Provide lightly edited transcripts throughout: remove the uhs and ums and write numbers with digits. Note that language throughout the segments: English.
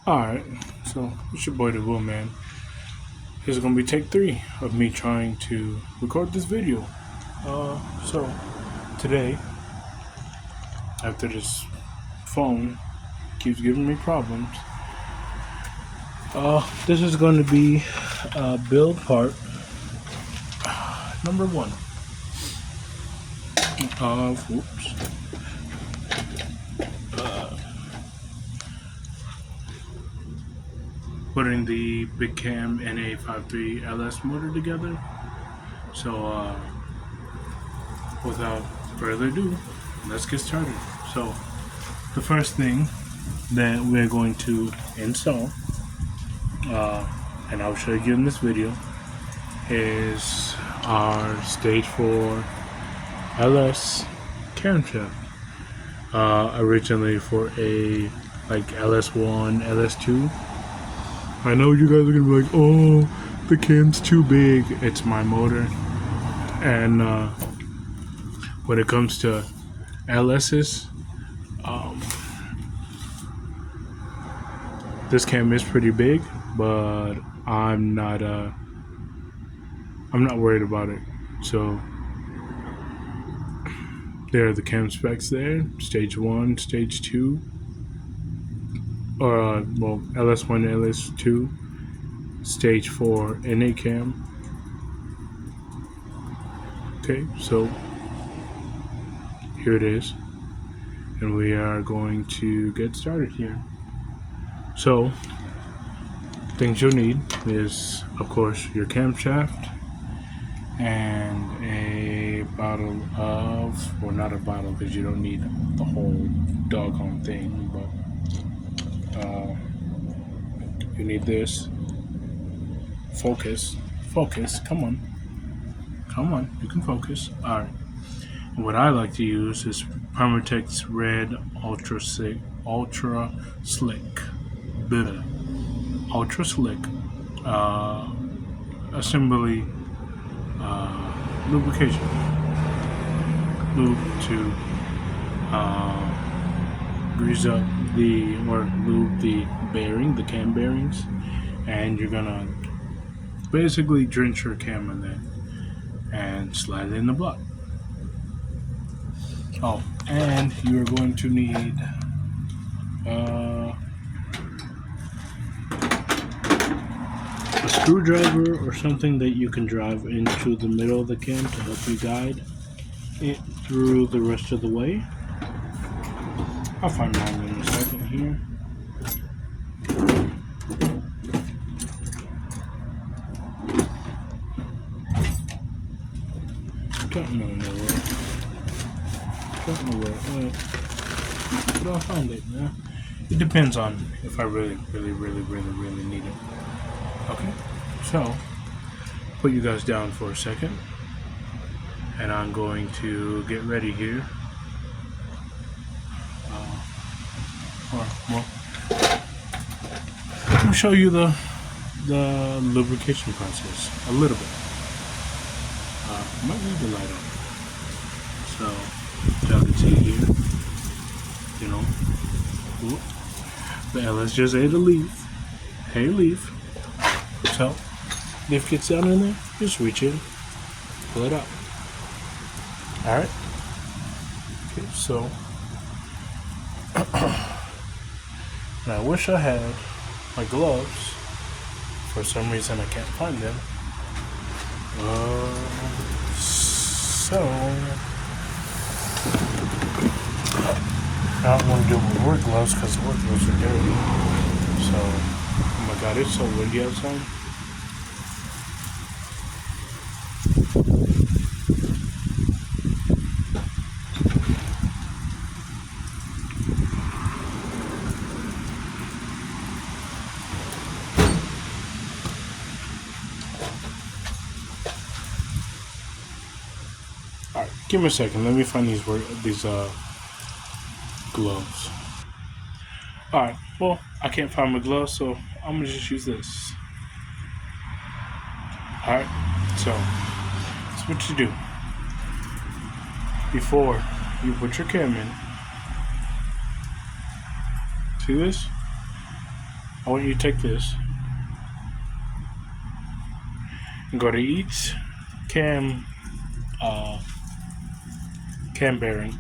Alright, so it's your boy the Will Man. This is gonna be take 3 of me trying to record this video. So today, after this phone keeps giving me problems, this is going to be build part number 1 of putting the Big Cam NA53 LS motor together. So without further ado, let's get started. So the first thing that we're going to install, and I'll show you in this video, is our Stage 4 LS camshaft. Originally for a like LS1, LS2. I know you guys are gonna be like, oh, the cam's too big. It's my motor. And when it comes to LS's, this cam is pretty big, but I'm not worried about it. So there are the cam specs there: Stage 1, Stage 2, or well, LS1, LS2, Stage 4 NA cam. Okay, so here it is, and we are going to get started here. So things you'll need is, of course, your camshaft and a bottle of, well, not a bottle because you don't need the whole doggone thing, but you need this. Focus, come on, you can focus. All right. And what I like to use is Permatex Red Ultra Slick assembly lubrication lube to grease up lube the cam bearings, and you're gonna basically drench your cam in there and slide it in the block. Oh, and you're going to need a screwdriver or something that you can drive into the middle of the cam to help you guide it through the rest of the way. I'll find mine in a second here. Don't know where it went, but I'll find it. Yeah. It depends on if I really need it. Okay, so put you guys down for a second, and I'm going to get ready here. Let me show you the lubrication process a little bit. Might leave the light on. So y'all can see here, you know, the LS just ate a leaf. Hey, leaf. So leaf gets down in there, just reach in, pull it out. All right. Okay, so and I wish I had my gloves. For some reason, I can't find them. So I don't want to do my work gloves because the work gloves are dirty. So, oh my god, it's so windy outside. Alright, give me a second. Let me find these gloves. Alright, well, I can't find my gloves, so I'm gonna just use this. Alright, so that's what you do. Before you put your cam in, see this? I want you to take this and go to each cam bearing,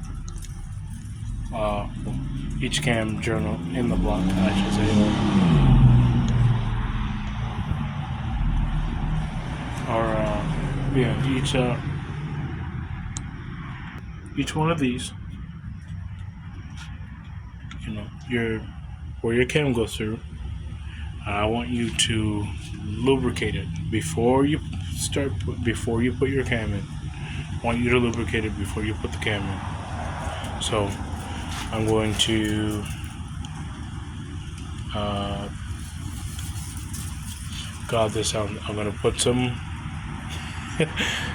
each cam journal in the block, I should say. Or yeah, each one of these, you know, where your cam goes through. I want you to lubricate it before you put your cam in. I want you to lubricate it before you put the cam in. So I'm going to this out. I'm going to put some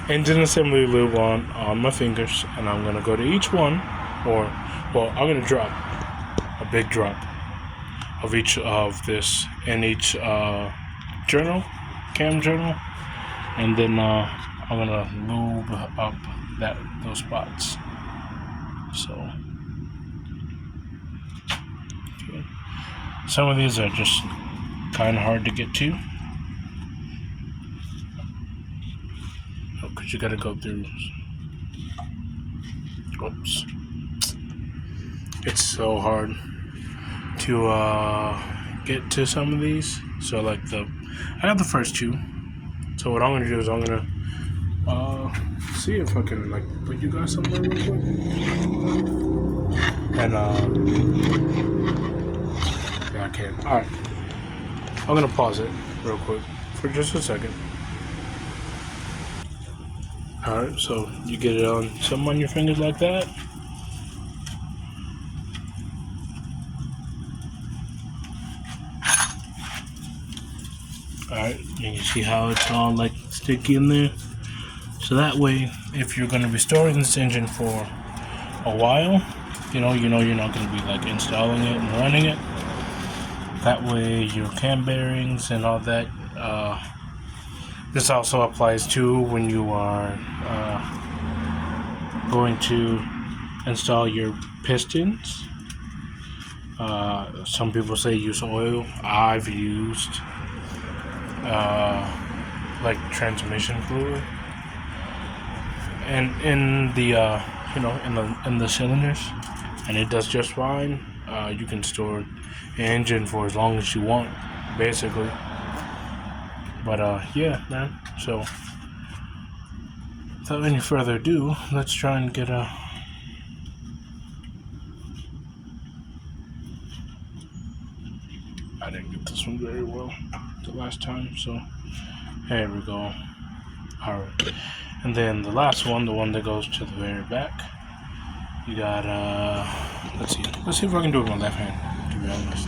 engine assembly lube on my fingers, and I'm going to go to each one, I'm going to drop a big drop of each of this in each cam journal, and then I'm going to lube up those spots. So okay. Some of these are just kind of hard to get to, because you got to go through. Oops, it's so hard to get to some of these. So like I got the first two. So what I'm gonna do is I'm gonna see if I can like put you guys somewhere real quick, and yeah, I can. All right, I'm gonna pause it real quick for just a second. All right, so you get it on something on your fingers like that. Alright, and you see how it's all like sticky in there? So that way, if you're going to be storing this engine for a while, you're not going to be like installing it and running it. That way your cam bearings and all that, this also applies to when you are going to install your pistons. Some people say use oil. I've used like transmission fluid, and in the in the cylinders, and it does just fine. You can store an engine for as long as you want, basically. But yeah, man. So without any further ado, let's try and get a. I didn't get this one very well the last time, so here we go. Alright, and then the last one, the one that goes to the very back, you got let's see if I can do it with my left hand, to be honest.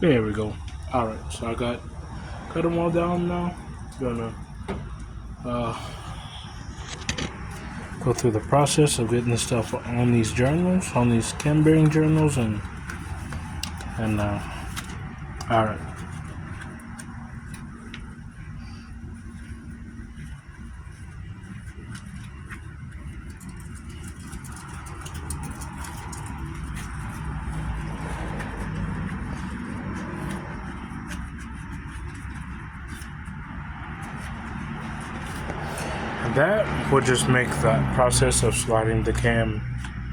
There we go. Alright, so I got them all down now. Gonna go through the process of getting this stuff on these journals, on these cam bearing journals, and all right. That will just make that process of sliding the cam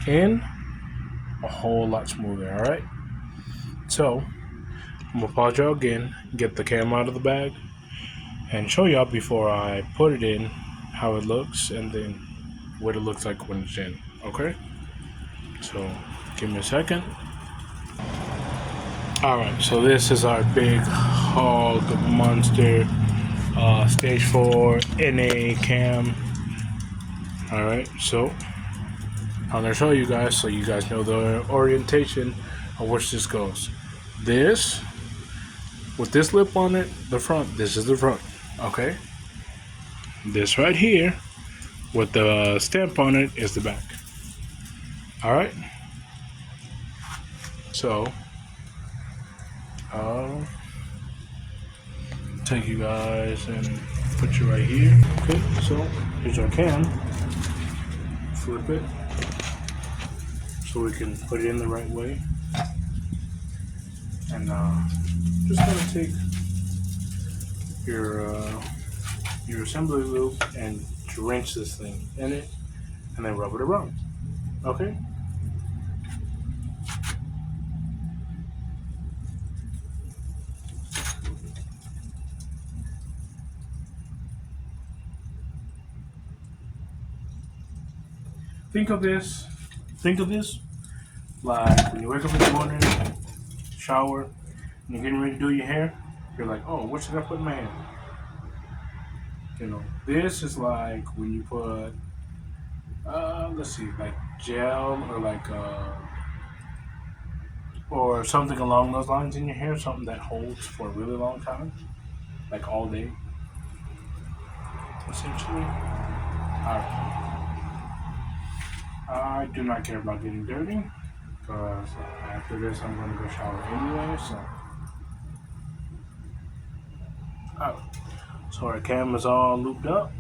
in a whole lot smoother, alright? So, I'm gonna pause y'all again, get the cam out of the bag, and show y'all before I put it in how it looks, and then what it looks like when it's in, okay? So, give me a second. Alright, so this is our big hog monster stage 4 NA cam. Alright, so I'm going to show you guys so you guys know the orientation of which this goes. This, with this lip on it, the front, this is the front, okay? This right here, with the stamp on it, is the back. Alright? So, I'll take you guys and put you right here. Okay, so here's our cam. Flip it so we can put it in the right way. And just gonna take your assembly loop and wrench this thing in it, and then rub it around. Okay. Think of this like when you wake up in the morning, shower, and you're getting ready to do your hair. You're like, oh, what should I put in my hair? You know, this is like when you put, let's see, like gel or something along those lines in your hair, something that holds for a really long time, like all day, essentially. Alright. I do not care about getting dirty, because after this I'm going to go shower anyway, so. Alright. So our cam is all looped up.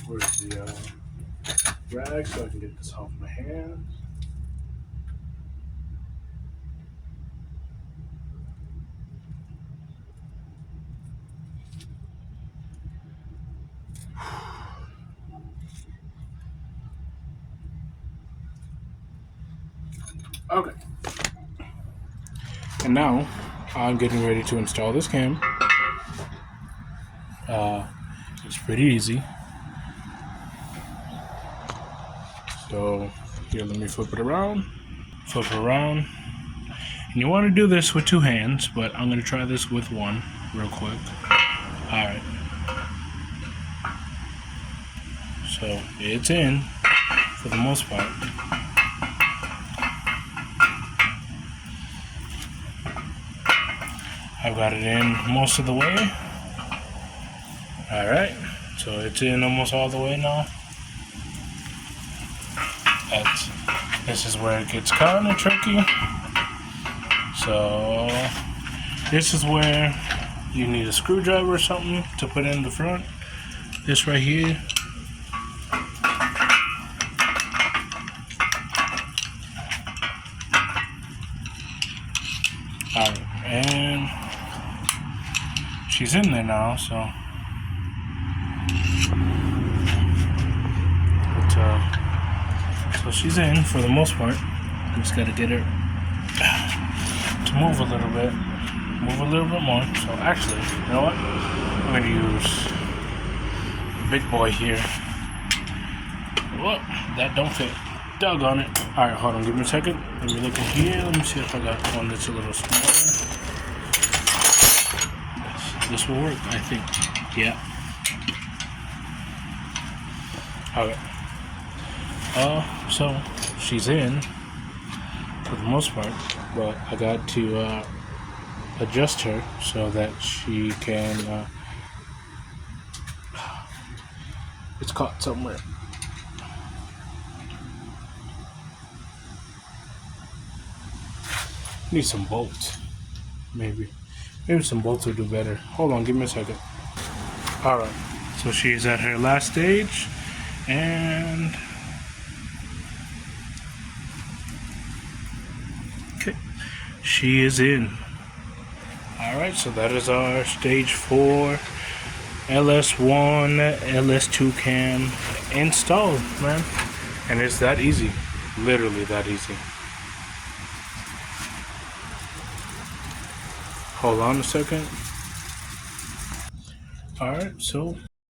Where's the rag so I can get this off my hands? Okay. And now I'm getting ready to install this cam. It's pretty easy. So here, let me flip it around. Flip it around. And you want to do this with two hands, but I'm going to try this with one real quick. Alright. So it's in for the most part. I've got it in most of the way. Alright, so it's in almost all the way now. This is where it gets kind of tricky. So this is where you need a screwdriver or something to put in the front. This right here. Alright, and she's in there now, so she's in for the most part. Just gotta get her to move a little bit more. So actually, you know what? I'm gonna use the big boy here. Whoop, that don't fit. Doggone it. Alright, hold on, give me a second. Let me look in here. Let me see if I got one that's a little smaller. This will work, I think. Yeah. Okay. So she's in for the most part, but I got to adjust her so that she can. It's caught somewhere. Need some bolts, maybe some bolts will do better. Hold on, give me a second. All right, so she's at her last stage, and okay, she is in. All right, so that is our stage 4 LS1 LS2 cam installed, man, and it's that easy, literally that easy. Hold on a second. Alright, so